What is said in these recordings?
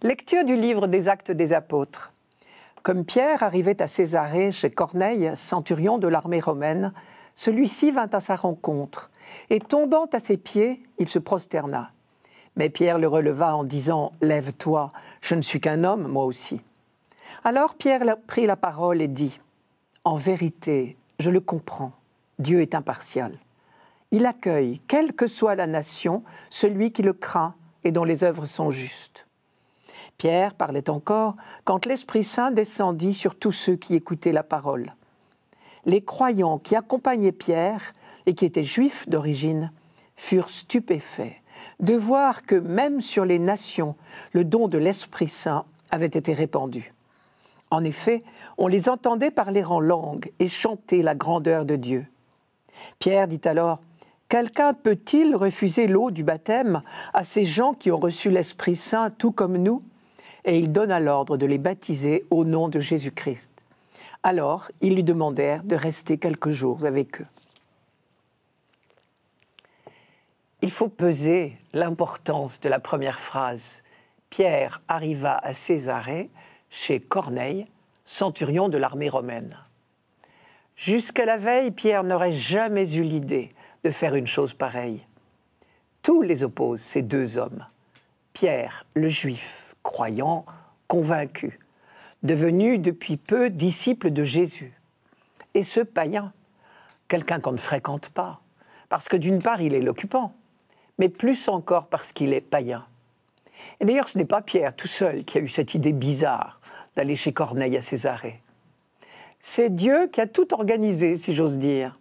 Lecture du livre des Actes des Apôtres. Comme Pierre arrivait à Césarée chez Corneille, centurion de l'armée romaine, celui-ci vint à sa rencontre, et tombant à ses pieds, il se prosterna. Mais Pierre le releva en disant « Lève-toi, je ne suis qu'un homme, moi aussi ». Alors Pierre prit la parole et dit « En vérité, je le comprends, Dieu est impartial. Il accueille, quelle que soit la nation, celui qui le craint et dont les œuvres sont justes. » Pierre parlait encore quand l'Esprit Saint descendit sur tous ceux qui écoutaient la parole. Les croyants qui accompagnaient Pierre et qui étaient juifs d'origine furent stupéfaits de voir que même sur les nations, le don de l'Esprit Saint avait été répandu. En effet, on les entendait parler en langue et chanter la grandeur de Dieu. Pierre dit alors « Quelqu'un peut-il refuser l'eau du baptême à ces gens qui ont reçu l'Esprit Saint tout comme nous ?» Et il donna l'ordre de les baptiser au nom de Jésus-Christ. Alors, ils lui demandèrent de rester quelques jours avec eux. Il faut peser l'importance de la première phrase. Pierre arriva à Césarée, chez Corneille, centurion de l'armée romaine. Jusqu'à la veille, Pierre n'aurait jamais eu l'idée de faire une chose pareille. Tout les oppose, ces deux hommes. Pierre, le juif, croyant, convaincu, devenu depuis peu disciple de Jésus. Et ce païen, quelqu'un qu'on ne fréquente pas, parce que d'une part il est l'occupant, mais plus encore parce qu'il est païen. Et d'ailleurs ce n'est pas Pierre tout seul qui a eu cette idée bizarre d'aller chez Corneille à Césarée. C'est Dieu qui a tout organisé, si j'ose dire.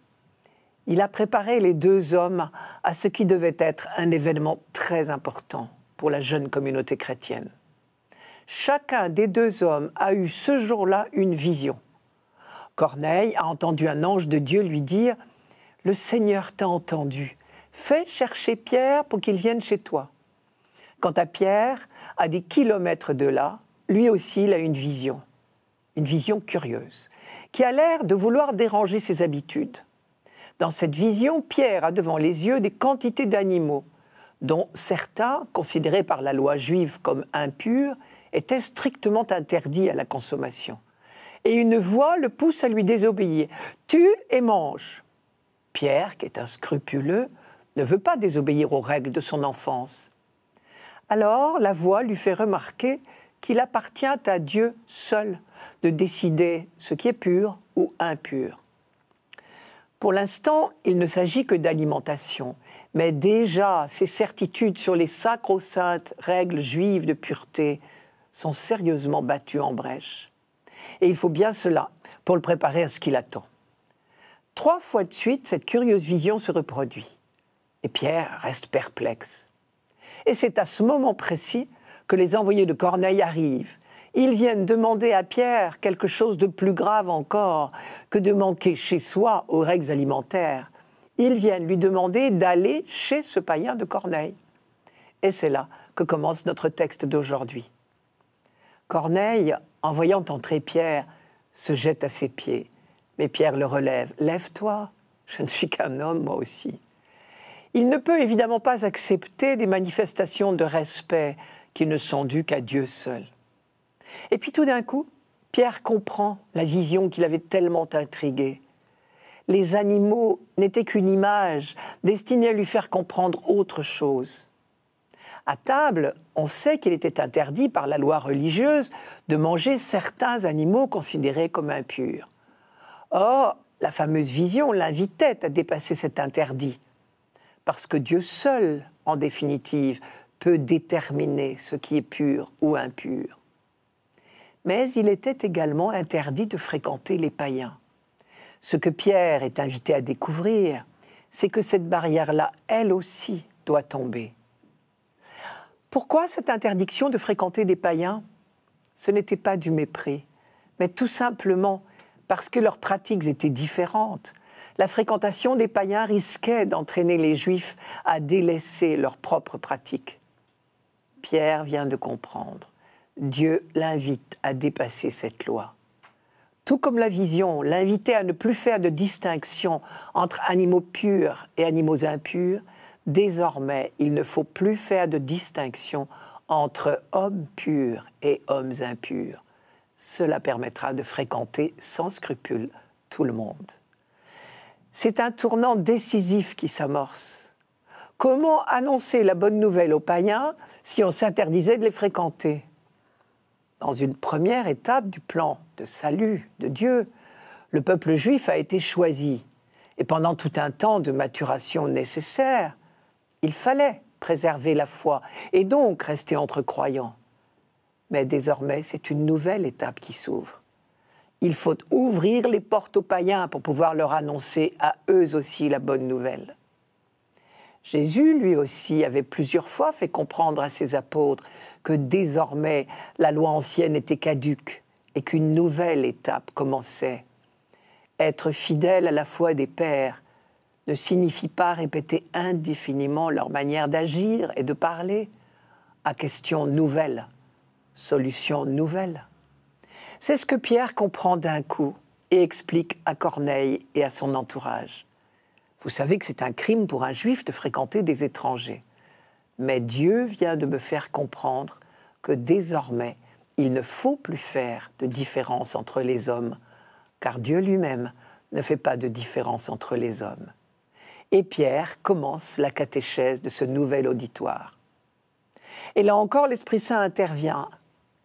Il a préparé les deux hommes à ce qui devait être un événement très important pour la jeune communauté chrétienne. Chacun des deux hommes a eu ce jour-là une vision. Corneille a entendu un ange de Dieu lui dire « Le Seigneur t'a entendu, fais chercher Pierre pour qu'il vienne chez toi. » Quant à Pierre, à des kilomètres de là, lui aussi il a une vision curieuse, qui a l'air de vouloir déranger ses habitudes. Dans cette vision, Pierre a devant les yeux des quantités d'animaux, dont certains, considérés par la loi juive comme impurs, étaient strictement interdits à la consommation. Et une voix le pousse à lui désobéir. « Tue et mange !» Pierre, qui est un scrupuleux, ne veut pas désobéir aux règles de son enfance. Alors la voix lui fait remarquer qu'il appartient à Dieu seul de décider ce qui est pur ou impur. Pour l'instant, il ne s'agit que d'alimentation, mais déjà ces certitudes sur les sacro-saintes règles juives de pureté sont sérieusement battues en brèche. Et il faut bien cela pour le préparer à ce qu'il attend. 3 fois de suite, cette curieuse vision se reproduit. Et Pierre reste perplexe. Et c'est à ce moment précis que les envoyés de Corneille arrivent. Ils viennent demander à Pierre quelque chose de plus grave encore que de manquer chez soi aux règles alimentaires. Ils viennent lui demander d'aller chez ce païen de Corneille. Et c'est là que commence notre texte d'aujourd'hui. Corneille, en voyant entrer Pierre, se jette à ses pieds. Mais Pierre le relève. « Lève-toi, je ne suis qu'un homme, moi aussi. » Il ne peut évidemment pas accepter des manifestations de respect qui ne sont dues qu'à Dieu seul. Et puis tout d'un coup, Pierre comprend la vision qui l'avait tellement intrigué. Les animaux n'étaient qu'une image destinée à lui faire comprendre autre chose. À table, on sait qu'il était interdit par la loi religieuse de manger certains animaux considérés comme impurs. Or, la fameuse vision l'invitait à dépasser cet interdit, parce que Dieu seul, en définitive, peut déterminer ce qui est pur ou impur. Mais il était également interdit de fréquenter les païens. Ce que Pierre est invité à découvrir, c'est que cette barrière-là, elle aussi, doit tomber. Pourquoi cette interdiction de fréquenter des païens? Ce n'était pas du mépris, mais tout simplement parce que leurs pratiques étaient différentes. La fréquentation des païens risquait d'entraîner les Juifs à délaisser leurs propres pratiques. Pierre vient de comprendre. Dieu l'invite à dépasser cette loi. Tout comme la vision l'invitait à ne plus faire de distinction entre animaux purs et animaux impurs, désormais, il ne faut plus faire de distinction entre hommes purs et hommes impurs. Cela permettra de fréquenter sans scrupule tout le monde. C'est un tournant décisif qui s'amorce. Comment annoncer la bonne nouvelle aux païens si on s'interdisait de les fréquenter? Dans une première étape du plan de salut de Dieu, le peuple juif a été choisi. Et pendant tout un temps de maturation nécessaire, il fallait préserver la foi et donc rester entre croyants. Mais désormais, c'est une nouvelle étape qui s'ouvre. Il faut ouvrir les portes aux païens pour pouvoir leur annoncer à eux aussi la bonne nouvelle. Jésus, lui aussi, avait plusieurs fois fait comprendre à ses apôtres que désormais la loi ancienne était caduque et qu'une nouvelle étape commençait. Être fidèle à la foi des pères ne signifie pas répéter indéfiniment leur manière d'agir et de parler à questions nouvelles, solutions nouvelles. C'est ce que Pierre comprend d'un coup et explique à Corneille et à son entourage. Vous savez que c'est un crime pour un juif de fréquenter des étrangers. Mais Dieu vient de me faire comprendre que désormais, il ne faut plus faire de différence entre les hommes, car Dieu lui-même ne fait pas de différence entre les hommes. Et Pierre commence la catéchèse de ce nouvel auditoire. Et là encore, l'Esprit Saint intervient.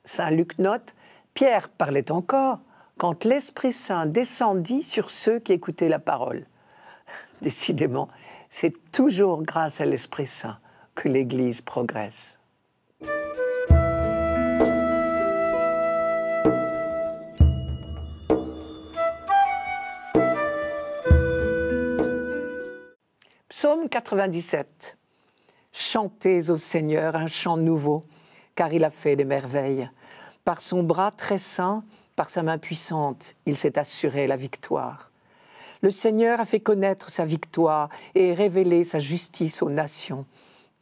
Saint Luc note, Pierre parlait encore quand l'Esprit Saint descendit sur ceux qui écoutaient la parole. Décidément, c'est toujours grâce à l'Esprit Saint que l'Église progresse. Psaume 97. Chantez au Seigneur un chant nouveau, car il a fait des merveilles. Par son bras très saint, par sa main puissante, il s'est assuré la victoire. Le Seigneur a fait connaître sa victoire et révélé sa justice aux nations.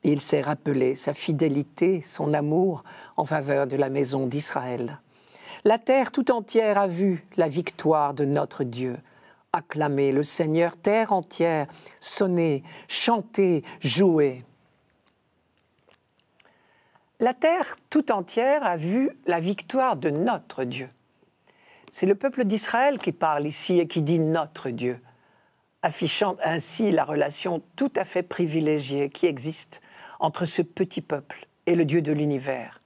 Il s'est rappelé sa fidélité, son amour en faveur de la maison d'Israël. La terre tout entière a vu la victoire de notre Dieu. Acclamez le Seigneur, terre entière, sonnez, chantez, jouez. La terre tout entière a vu la victoire de notre Dieu. C'est le peuple d'Israël qui parle ici et qui dit « notre Dieu », affichant ainsi la relation tout à fait privilégiée qui existe entre ce petit peuple et le Dieu de l'univers.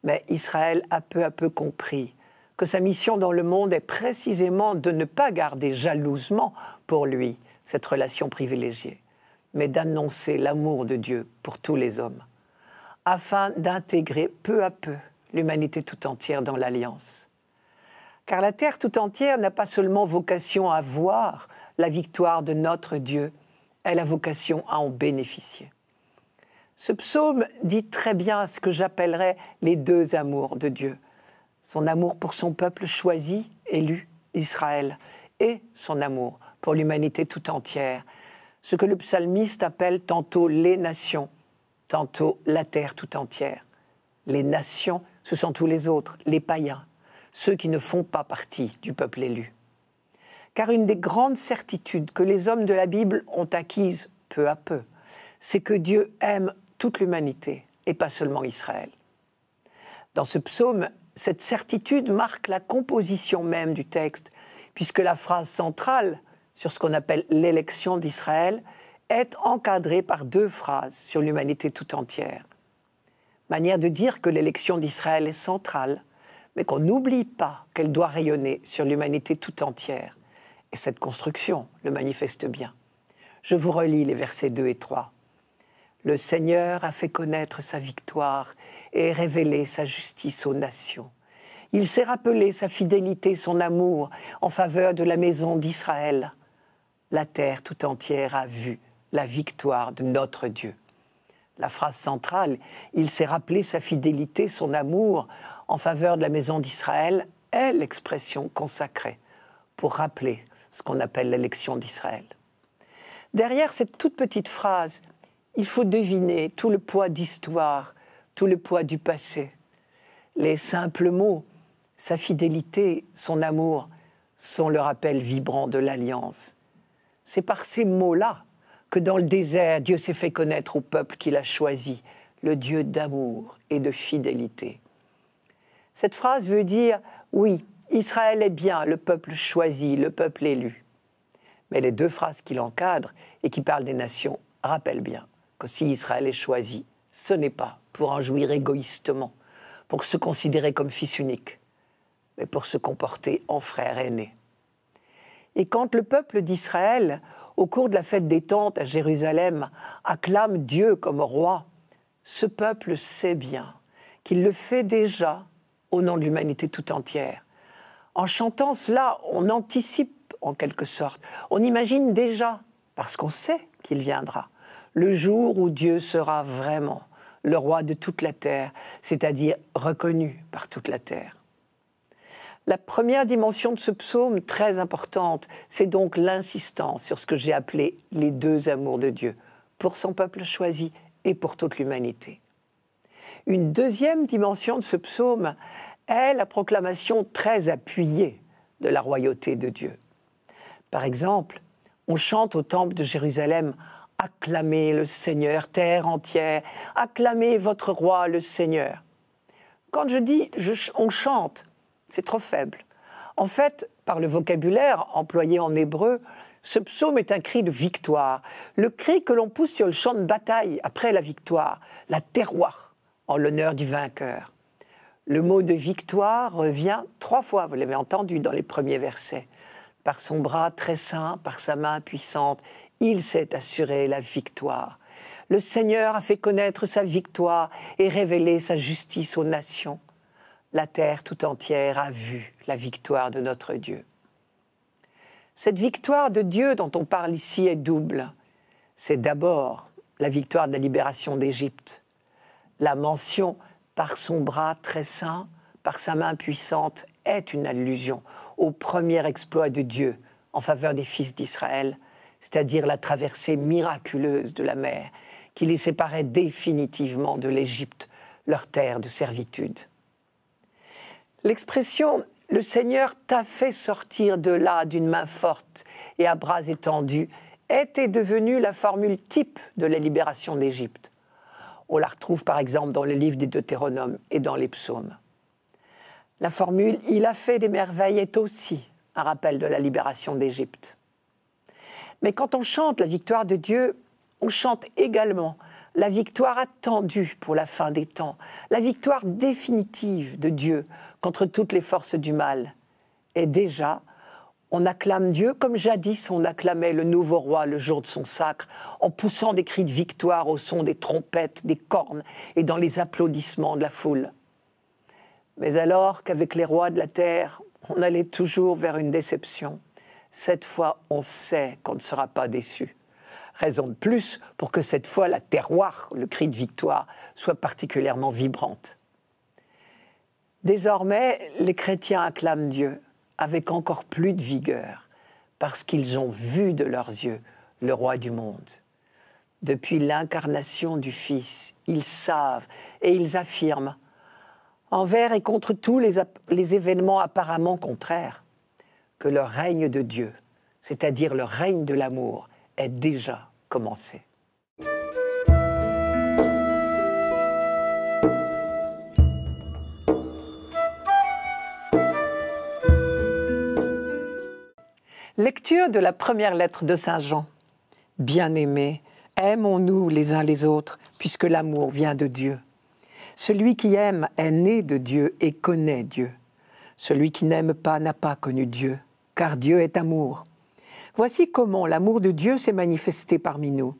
Mais Israël a peu à peu compris que sa mission dans le monde est précisément de ne pas garder jalousement pour lui cette relation privilégiée, mais d'annoncer l'amour de Dieu pour tous les hommes, afin d'intégrer peu à peu l'humanité tout entière dans l'Alliance. Car la terre tout entière n'a pas seulement vocation à voir la victoire de notre Dieu, elle a vocation à en bénéficier. Ce psaume dit très bien ce que j'appellerais les deux amours de Dieu. Son amour pour son peuple choisi, élu, Israël, et son amour pour l'humanité tout entière, ce que le psalmiste appelle tantôt les nations, tantôt la terre tout entière. Les nations, ce sont tous les autres, les païens, ceux qui ne font pas partie du peuple élu. Car une des grandes certitudes que les hommes de la Bible ont acquises peu à peu, c'est que Dieu aime toute l'humanité et pas seulement Israël. Dans ce psaume, cette certitude marque la composition même du texte, puisque la phrase centrale sur ce qu'on appelle l'élection d'Israël est encadrée par deux phrases sur l'humanité tout entière. Manière de dire que l'élection d'Israël est centrale, mais qu'on n'oublie pas qu'elle doit rayonner sur l'humanité tout entière. Et cette construction le manifeste bien. Je vous relis les versets 2 et 3. Le Seigneur a fait connaître sa victoire et révélé sa justice aux nations. Il s'est rappelé sa fidélité, son amour en faveur de la maison d'Israël. La terre tout entière a vu la victoire de notre Dieu. La phrase centrale, il s'est rappelé sa fidélité, son amour en faveur de la maison d'Israël, est l'expression consacrée pour rappeler ce qu'on appelle l'élection d'Israël. Derrière cette toute petite phrase, il faut deviner tout le poids d'histoire, tout le poids du passé. Les simples mots, sa fidélité, son amour, sont le rappel vibrant de l'Alliance. C'est par ces mots-là que dans le désert, Dieu s'est fait connaître au peuple qu'il a choisi, le Dieu d'amour et de fidélité. Cette phrase veut dire, oui, Israël est bien le peuple choisi, le peuple élu. Mais les deux phrases qui l'encadrent et qui parlent des nations rappellent bien que si Israël est choisi, ce n'est pas pour en jouir égoïstement, pour se considérer comme fils unique, mais pour se comporter en frère aîné. Et quand le peuple d'Israël, au cours de la fête des tentes à Jérusalem, acclame Dieu comme roi, ce peuple sait bien qu'il le fait déjà au nom de l'humanité tout entière. En chantant cela, on anticipe en quelque sorte, on imagine déjà, parce qu'on sait qu'il viendra, le jour où Dieu sera vraiment le roi de toute la terre, c'est-à-dire reconnu par toute la terre. La première dimension de ce psaume, très importante, c'est donc l'insistance sur ce que j'ai appelé les deux amours de Dieu, pour son peuple choisi et pour toute l'humanité. Une deuxième dimension de ce psaume est la proclamation très appuyée de la royauté de Dieu. Par exemple, on chante au temple de Jérusalem « Acclamez le Seigneur, terre entière, acclamez votre roi le Seigneur ». Quand je dis « on chante », c'est trop faible. En fait, par le vocabulaire employé en hébreu, ce psaume est un cri de victoire, le cri que l'on pousse sur le champ de bataille après la victoire, la terroir, en l'honneur du vainqueur. Le mot de victoire revient 3 fois, vous l'avez entendu dans les premiers versets. Par son bras très saint, par sa main puissante, il s'est assuré la victoire. Le Seigneur a fait connaître sa victoire et révélé sa justice aux nations. La terre tout entière a vu la victoire de notre Dieu. Cette victoire de Dieu dont on parle ici est double. C'est d'abord la victoire de la libération d'Égypte. La mention « par son bras très saint, par sa main puissante » est une allusion au premier exploit de Dieu en faveur des fils d'Israël, c'est-à-dire la traversée miraculeuse de la mer qui les séparait définitivement de l'Égypte, leur terre de servitude. L'expression « le Seigneur t'a fait sortir de là d'une main forte et à bras étendus » était devenue la formule type de la libération d'Égypte. On la retrouve par exemple dans le livre des Deutéronomes et dans les psaumes. La formule « il a fait des merveilles » est aussi un rappel de la libération d'Égypte. Mais quand on chante la victoire de Dieu, on chante également la victoire attendue pour la fin des temps, la victoire définitive de Dieu contre toutes les forces du mal. Et déjà, on acclame Dieu comme jadis on acclamait le nouveau roi le jour de son sacre, en poussant des cris de victoire au son des trompettes, des cornes et dans les applaudissements de la foule. Mais alors qu'avec les rois de la terre, on allait toujours vers une déception, cette fois on sait qu'on ne sera pas déçu. Raison de plus pour que cette fois la terroir, le cri de victoire, soit particulièrement vibrante. Désormais, les chrétiens acclament Dieu avec encore plus de vigueur, parce qu'ils ont vu de leurs yeux le roi du monde. Depuis l'incarnation du Fils, ils savent et ils affirment, envers et contre tous les événements apparemment contraires, que le règne de Dieu, c'est-à-dire le règne de l'amour, est déjà commencé. Lecture de la première lettre de Saint Jean. Bien-aimés, aimons-nous les uns les autres, puisque l'amour vient de Dieu. Celui qui aime est né de Dieu et connaît Dieu. Celui qui n'aime pas n'a pas connu Dieu, car Dieu est amour. Voici comment l'amour de Dieu s'est manifesté parmi nous.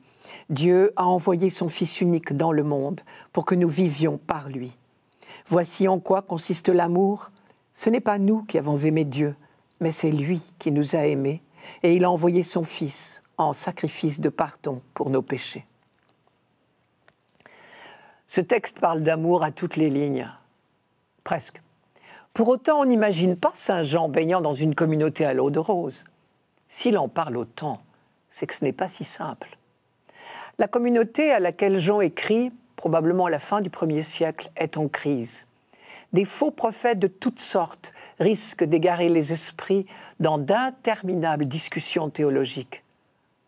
Dieu a envoyé son Fils unique dans le monde pour que nous vivions par lui. Voici en quoi consiste l'amour. Ce n'est pas nous qui avons aimé Dieu, mais c'est lui qui nous a aimés, et il a envoyé son Fils en sacrifice de pardon pour nos péchés. Ce texte parle d'amour à toutes les lignes, presque. Pour autant, on n'imagine pas Saint Jean baignant dans une communauté à l'eau de rose. S'il en parle autant, c'est que ce n'est pas si simple. La communauté à laquelle Jean écrit, probablement à la fin du 1er siècle, est en crise. Des faux prophètes de toutes sortes risquent d'égarer les esprits dans d'interminables discussions théologiques.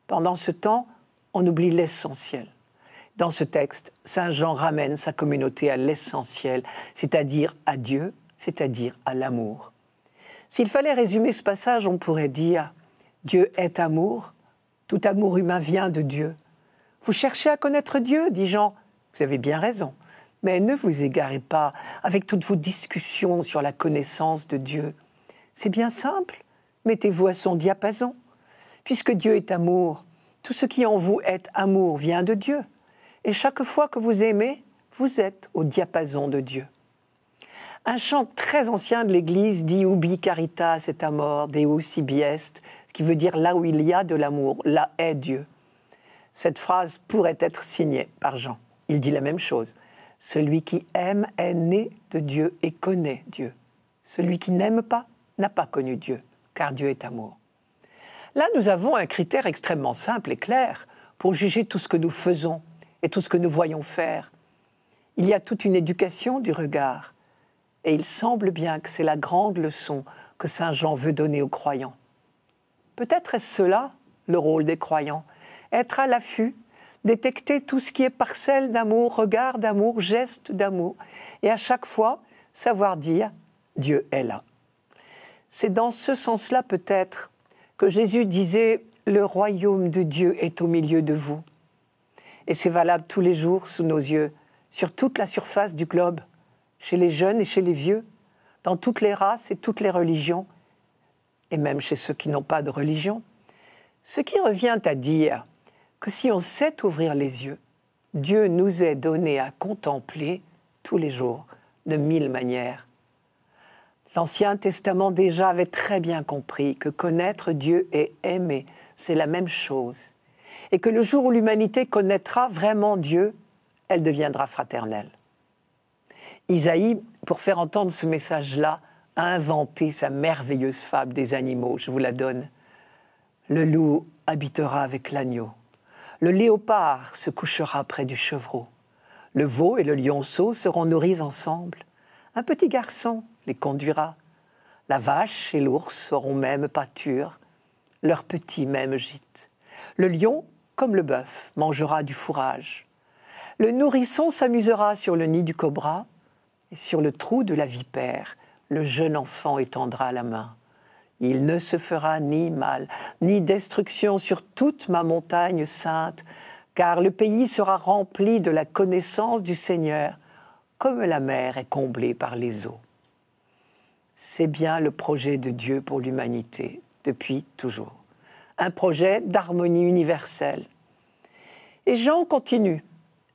Pendant ce temps, on oublie l'essentiel. Dans ce texte, Saint Jean ramène sa communauté à l'essentiel, c'est-à-dire à Dieu, c'est-à-dire à l'amour. S'il fallait résumer ce passage, on pourrait dire « Dieu est amour, tout amour humain vient de Dieu ». Vous cherchez à connaître Dieu, dit Jean. Vous avez bien raison, mais ne vous égarez pas avec toutes vos discussions sur la connaissance de Dieu. C'est bien simple, mettez-vous à son diapason. Puisque Dieu est amour, tout ce qui en vous est amour vient de Dieu. Et chaque fois que vous aimez, vous êtes au diapason de Dieu. Un chant très ancien de l'Église dit « Ubi caritas et amor, Deus ibi est », ce qui veut dire « là où il y a de l'amour, là est Dieu ». Cette phrase pourrait être signée par Jean. Il dit la même chose. Celui qui aime est né de Dieu et connaît Dieu. Celui qui n'aime pas n'a pas connu Dieu, car Dieu est amour. Là, nous avons un critère extrêmement simple et clair pour juger tout ce que nous faisons et tout ce que nous voyons faire. Il y a toute une éducation du regard. Et il semble bien que c'est la grande leçon que Saint Jean veut donner aux croyants. Peut-être est-ce cela le rôle des croyants, être à l'affût, détecter tout ce qui est parcelle d'amour, regard d'amour, geste d'amour, et à chaque fois savoir dire « Dieu est là ». C'est dans ce sens-là peut-être que Jésus disait « Le royaume de Dieu est au milieu de vous ». Et c'est valable tous les jours sous nos yeux, sur toute la surface du globe, chez les jeunes et chez les vieux, dans toutes les races et toutes les religions, et même chez ceux qui n'ont pas de religion. Ce qui revient à dire que si on sait ouvrir les yeux, Dieu nous est donné à contempler tous les jours, de 1000 manières. L'Ancien Testament déjà avait très bien compris que connaître Dieu et aimer, c'est la même chose. Et que le jour où l'humanité connaîtra vraiment Dieu, elle deviendra fraternelle. Isaïe, pour faire entendre ce message-là, a inventé sa merveilleuse fable des animaux. Je vous la donne. Le loup habitera avec l'agneau. Le léopard se couchera près du chevreau. Le veau et le lionceau seront nourris ensemble. Un petit garçon les conduira. La vache et l'ours auront même pâture. Leur petit même gîte. Le lion, comme le bœuf, mangera du fourrage. Le nourrisson s'amusera sur le nid du cobra. Et sur le trou de la vipère, le jeune enfant étendra la main. Il ne se fera ni mal, ni destruction sur toute ma montagne sainte, car le pays sera rempli de la connaissance du Seigneur, comme la mer est comblée par les eaux. C'est bien le projet de Dieu pour l'humanité, depuis toujours. Un projet d'harmonie universelle. Et Jean continue.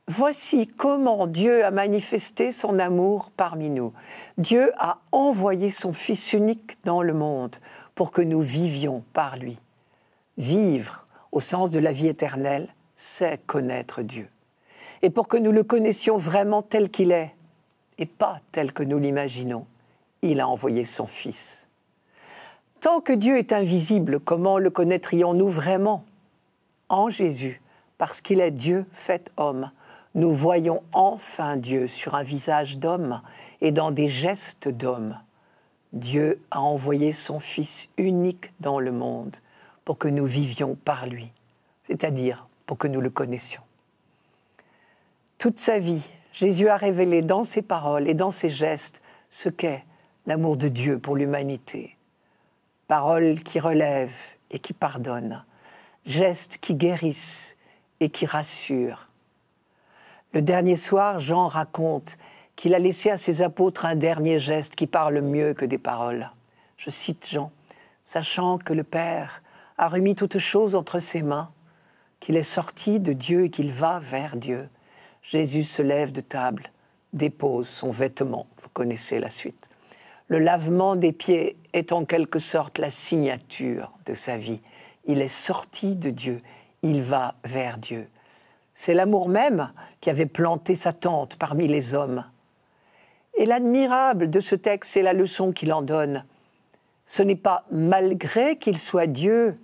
Voici comment Dieu a manifesté son amour parmi nous. Dieu a envoyé son Fils unique dans le monde pour que nous vivions par lui. Vivre, au sens de la vie éternelle, c'est connaître Dieu. Et pour que nous le connaissions vraiment tel qu'il est, et pas tel que nous l'imaginons, il a envoyé son Fils. Tant que Dieu est invisible, comment le connaîtrions-nous vraiment? En Jésus, parce qu'il est Dieu fait homme, nous voyons enfin Dieu sur un visage d'homme et dans des gestes d'homme. Dieu a envoyé son Fils unique dans le monde pour que nous vivions par lui, c'est-à-dire pour que nous le connaissions. Toute sa vie, Jésus a révélé dans ses paroles et dans ses gestes ce qu'est l'amour de Dieu pour l'humanité. Paroles qui relèvent et qui pardonnent, gestes qui guérissent et qui rassurent. Le dernier soir, Jean raconte qu'il a laissé à ses apôtres un dernier geste qui parle mieux que des paroles. Je cite Jean, « Sachant que le Père a remis toutes choses entre ses mains, qu'il est sorti de Dieu et qu'il va vers Dieu, Jésus se lève de table, dépose son vêtement. » Vous connaissez la suite. Le lavement des pieds est en quelque sorte la signature de sa vie. Il est sorti de Dieu, il va vers Dieu. C'est l'amour même qui avait planté sa tente parmi les hommes. Et l'admirable de ce texte, c'est la leçon qu'il en donne. Ce n'est pas malgré qu'il soit Dieu,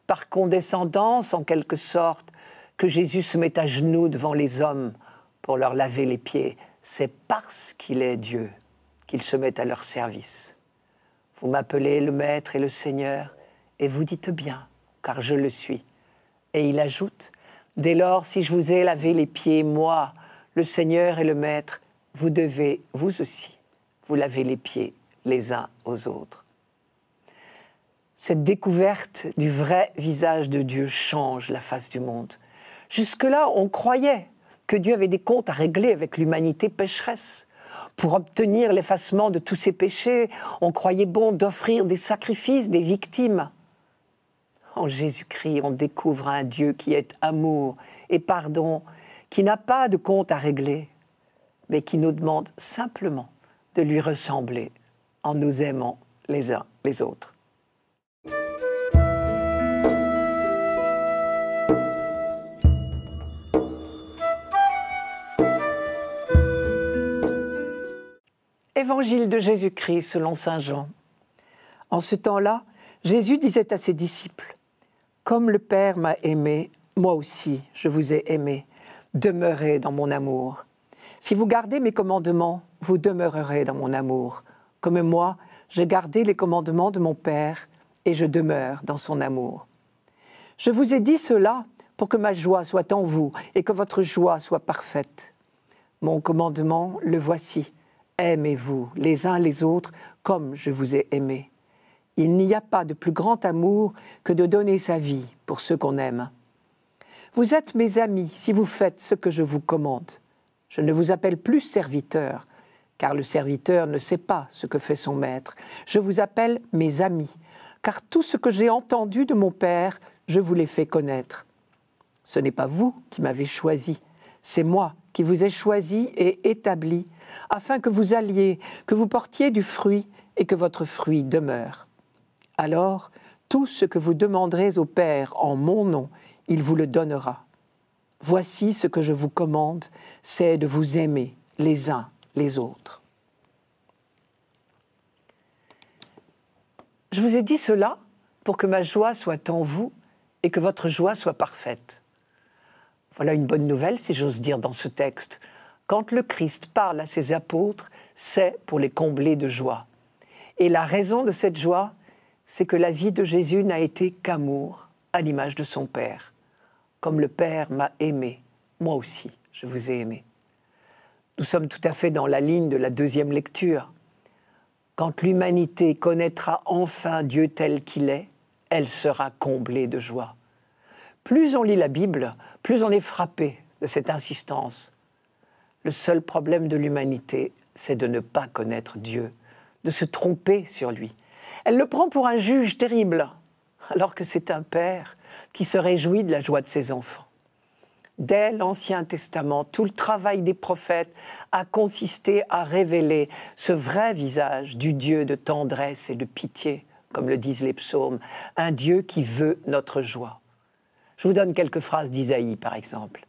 par condescendance en quelque sorte, que Jésus se met à genoux devant les hommes pour leur laver les pieds. C'est parce qu'il est Dieu qu'il se met à leur service. Vous m'appelez le Maître et le Seigneur, et vous dites bien, car je le suis. Et il ajoute, Dès lors, si je vous ai lavé les pieds, moi, le Seigneur et le Maître, vous devez, vous aussi, vous laver les pieds les uns aux autres. Cette découverte du vrai visage de Dieu change la face du monde. Jusque-là, on croyait que Dieu avait des comptes à régler avec l'humanité pécheresse. Pour obtenir l'effacement de tous ses péchés, on croyait bon d'offrir des sacrifices, des victimes. En Jésus-Christ, on découvre un Dieu qui est amour et pardon, qui n'a pas de compte à régler, mais qui nous demande simplement de lui ressembler en nous aimant les uns les autres. Évangile de Jésus-Christ selon saint Jean. En ce temps-là, Jésus disait à ses disciples : « Comme le Père m'a aimé, moi aussi je vous ai aimé. Demeurez dans mon amour. Si vous gardez mes commandements, vous demeurerez dans mon amour. Comme moi, j'ai gardé les commandements de mon Père et je demeure dans son amour. Je vous ai dit cela pour que ma joie soit en vous et que votre joie soit parfaite. Mon commandement, le voici. Aimez-vous les uns les autres comme je vous ai aimé. Il n'y a pas de plus grand amour que de donner sa vie pour ceux qu'on aime. Vous êtes mes amis si vous faites ce que je vous commande. Je ne vous appelle plus serviteur, car le serviteur ne sait pas ce que fait son maître. Je vous appelle mes amis, car tout ce que j'ai entendu de mon Père, je vous l'ai fait connaître. Ce n'est pas vous qui m'avez choisi, c'est moi qui vous ai choisi et établi, afin que vous alliez, que vous portiez du fruit et que votre fruit demeure. Alors, tout ce que vous demanderez au Père en mon nom, il vous le donnera. Voici ce que je vous commande, c'est de vous aimer les uns les autres. » Je vous ai dit cela pour que ma joie soit en vous et que votre joie soit parfaite. Voilà une bonne nouvelle, si j'ose dire, dans ce texte. Quand le Christ parle à ses apôtres, c'est pour les combler de joie. Et la raison de cette joie, c'est que la vie de Jésus n'a été qu'amour, à l'image de son Père. Comme le Père m'a aimé, moi aussi, je vous ai aimé. Nous sommes tout à fait dans la ligne de la deuxième lecture. Quand l'humanité connaîtra enfin Dieu tel qu'il est, elle sera comblée de joie. Plus on lit la Bible, plus on est frappé de cette insistance. Le seul problème de l'humanité, c'est de ne pas connaître Dieu, de se tromper sur lui. Elle le prend pour un juge terrible, alors que c'est un père qui se réjouit de la joie de ses enfants. Dès l'Ancien Testament, tout le travail des prophètes a consisté à révéler ce vrai visage du Dieu de tendresse et de pitié, comme le disent les psaumes, un Dieu qui veut notre joie. Je vous donne quelques phrases d'Isaïe, par exemple.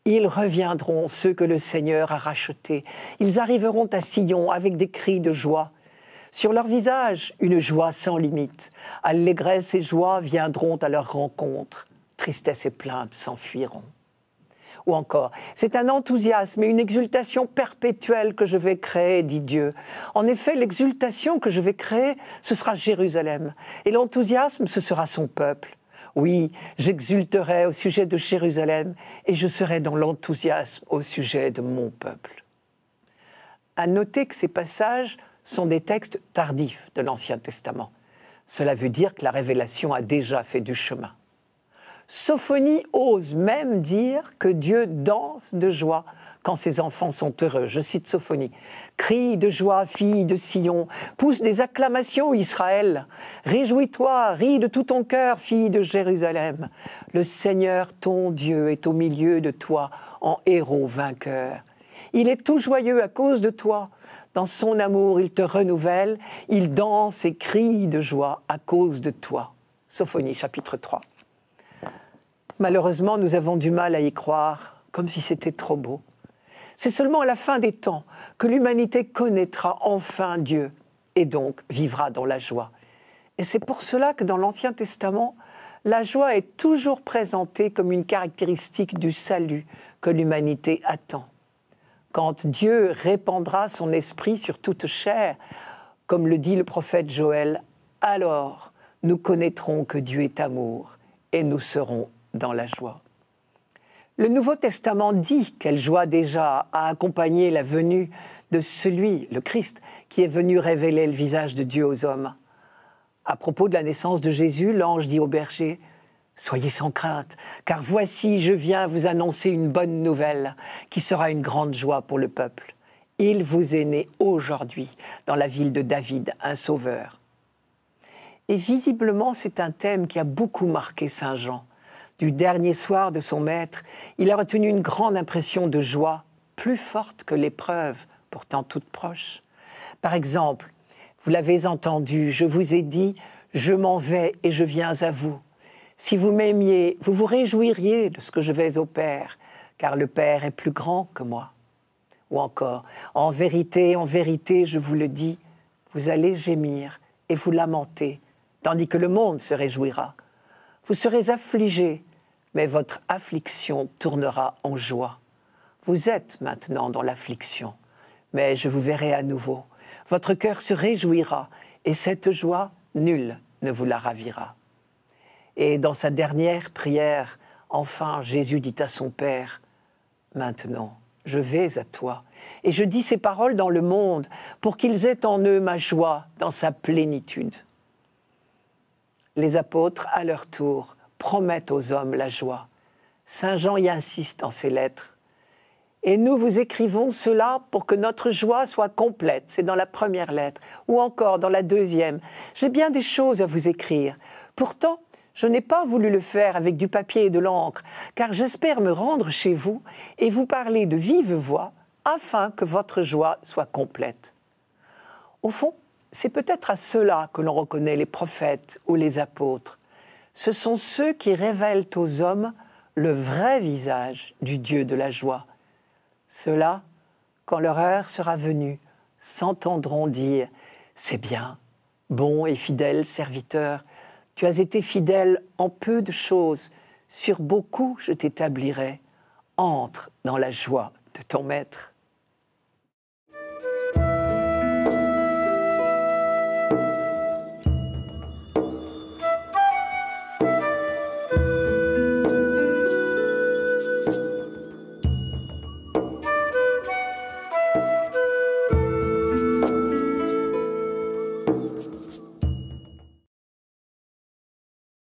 « Ils reviendront, ceux que le Seigneur a rachetés. Ils arriveront à Sion avec des cris de joie. Sur leur visage, une joie sans limite. Allégresse et joie viendront à leur rencontre. Tristesse et plainte s'enfuiront. » Ou encore, « C'est un enthousiasme et une exultation perpétuelle que je vais créer, dit Dieu. En effet, l'exultation que je vais créer, ce sera Jérusalem. Et l'enthousiasme, ce sera son peuple. Oui, j'exulterai au sujet de Jérusalem et je serai dans l'enthousiasme au sujet de mon peuple. » À noter que ces passages sont des textes tardifs de l'Ancien Testament. Cela veut dire que la révélation a déjà fait du chemin. Sophonie ose même dire que Dieu danse de joie quand ses enfants sont heureux. Je cite Sophonie. « Crie de joie, fille de Sion, pousse des acclamations, Israël. Réjouis-toi, ris de tout ton cœur, fille de Jérusalem. Le Seigneur, ton Dieu, est au milieu de toi, en héros vainqueur. Il est tout joyeux à cause de toi. Dans son amour, il te renouvelle. Il danse et crie de joie à cause de toi. » Sophonie, chapitre 3. Malheureusement, nous avons du mal à y croire, comme si c'était trop beau. C'est seulement à la fin des temps que l'humanité connaîtra enfin Dieu et donc vivra dans la joie. Et c'est pour cela que dans l'Ancien Testament, la joie est toujours présentée comme une caractéristique du salut que l'humanité attend. Quand Dieu répandra son esprit sur toute chair, comme le dit le prophète Joël, alors nous connaîtrons que Dieu est amour et nous serons dans la joie. Le Nouveau Testament dit quelle joie déjà a accompagné la venue de celui, le Christ, qui est venu révéler le visage de Dieu aux hommes. À propos de la naissance de Jésus, l'ange dit au berger « Soyez sans crainte, car voici, je viens vous annoncer une bonne nouvelle qui sera une grande joie pour le peuple. Il vous est né aujourd'hui, dans la ville de David, un sauveur. » Et visiblement, c'est un thème qui a beaucoup marqué Saint Jean. Du dernier soir de son maître, il a retenu une grande impression de joie, plus forte que l'épreuve, pourtant toute proche. Par exemple, vous l'avez entendu, je vous ai dit, je m'en vais et je viens à vous. Si vous m'aimiez, vous vous réjouiriez de ce que je vais au Père, car le Père est plus grand que moi. Ou encore, en vérité, je vous le dis, vous allez gémir et vous lamenter, tandis que le monde se réjouira. Vous serez affligés, mais votre affliction tournera en joie. Vous êtes maintenant dans l'affliction, mais je vous verrai à nouveau. Votre cœur se réjouira, et cette joie, nul ne vous la ravira. Et dans sa dernière prière, enfin, Jésus dit à son Père, « Maintenant, je vais à toi, et je dis ces paroles dans le monde, pour qu'ils aient en eux ma joie dans sa plénitude. » Les apôtres, à leur tour, promettent aux hommes la joie. Saint Jean y insiste dans ses lettres. Et nous vous écrivons cela pour que notre joie soit complète. C'est dans la première lettre, ou encore dans la deuxième. J'ai bien des choses à vous écrire. Pourtant, je n'ai pas voulu le faire avec du papier et de l'encre, car j'espère me rendre chez vous et vous parler de vive voix, afin que votre joie soit complète. Au fond, c'est peut-être à cela que l'on reconnaît les prophètes ou les apôtres. Ce sont ceux qui révèlent aux hommes le vrai visage du Dieu de la joie. Ceux-là, quand leur heure sera venue, s'entendront dire « C'est bien, bon et fidèle serviteur, tu as été fidèle en peu de choses, sur beaucoup je t'établirai. Entre dans la joie de ton maître. »